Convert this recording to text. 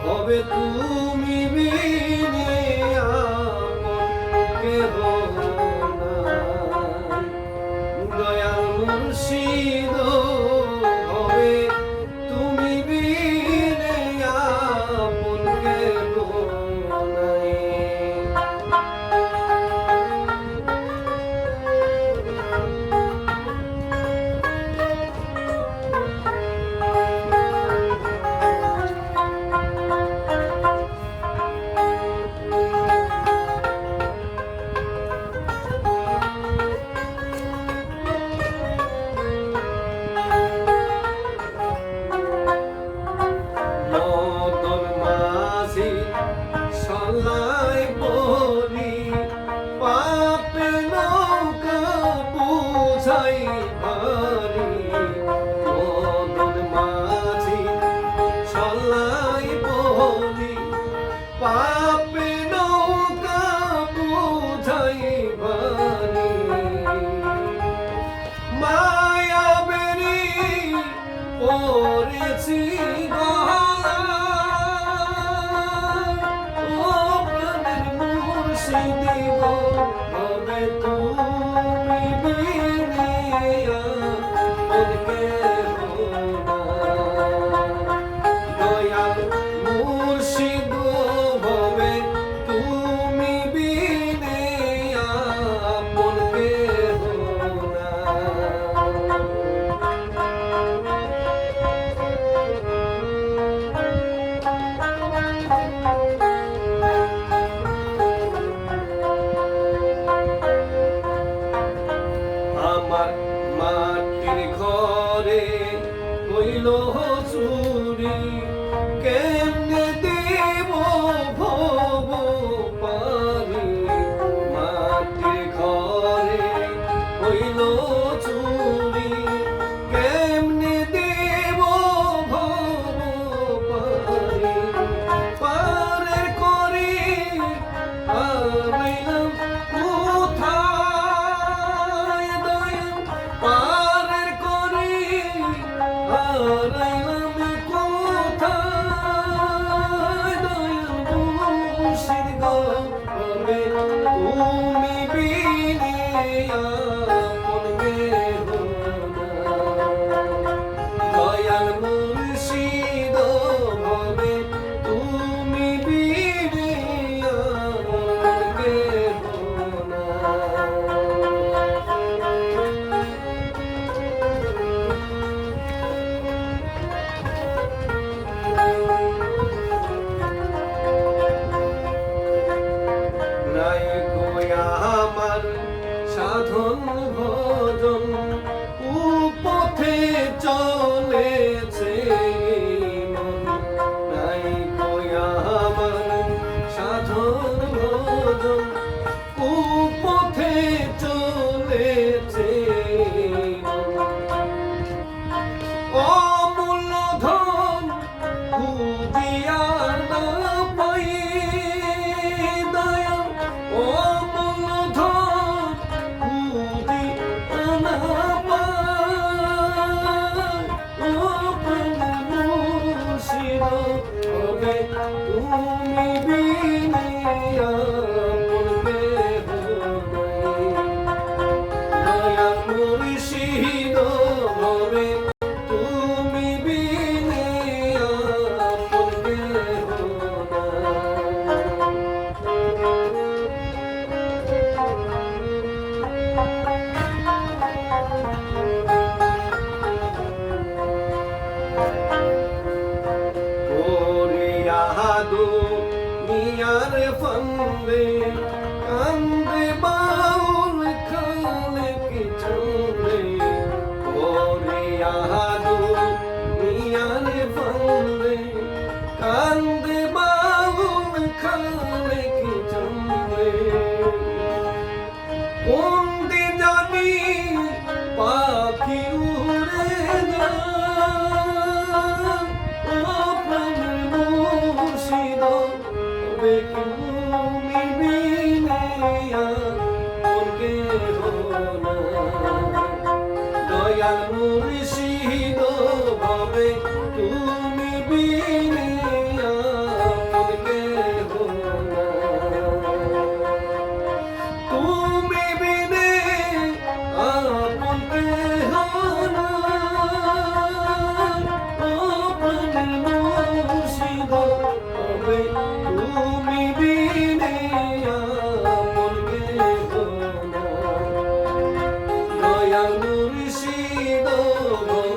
হবে তুমি বিনে আপন কেহ নাই। দয়াল মুর্শিদ হবে তুমি বিনে আপন কেহ নাই। মতন মাঝি সলাই বলি পাপে নৌকা বুঝাই ভারি। মতন মাঝি সলাই বলি পাপে নৌকা বুঝাই ভারি। মায়া বেরি পড়েছি হবে তুমি বিনে আপন কেহ নাই। দয়াল মুর্শিদ হবে তুমি বিনে আপন কেহ নাই। আমার মাটির ঘরে হইল চুরি কেমনে দেব ভব পারি। মাটির ঘরে হইল চুরি কেমনে দেব ভব পারি। পারের করি হারাইলাম কোথায় দয়াল, পারের করি হারাইলাম কোথায় দয়াল মুর্শিদ হবে তুমি বিনে আপন কেহ নাই। দয়াল মুর্শিদ হবে তুমি বিনে আপন কেহ নাই। আমার সাধন ভজন উপথে চলেছে মন। নাই আমার সাধন ভজন উপথে চলেছে মন। অমূল্য ধন খুঁজিয়া না পাই দয়াল, অমূল্য ধন খুঁজিয়া না পাই। ও মুর্শিদ হবে তুমি বিনে আপন কেহ নাই। দয়াল মুর্শিদ হবে তুমি বিনে আপন কেহ দুনিয়ার ফান্দে কান্দে বাউল খালেক চলে। ওরে দুনিয়ার ফান্দে কান্দে বাউল খালেক চলে। কোন দিন জানি পাখি উড়ে যায়। ও প্রাণের মুর্শিদ হবে তুমি বিনে আপন কেহ নাই। দয়াল মুর্শিদ হবে তুমি বিনে দয়াল মুর্শিদ গো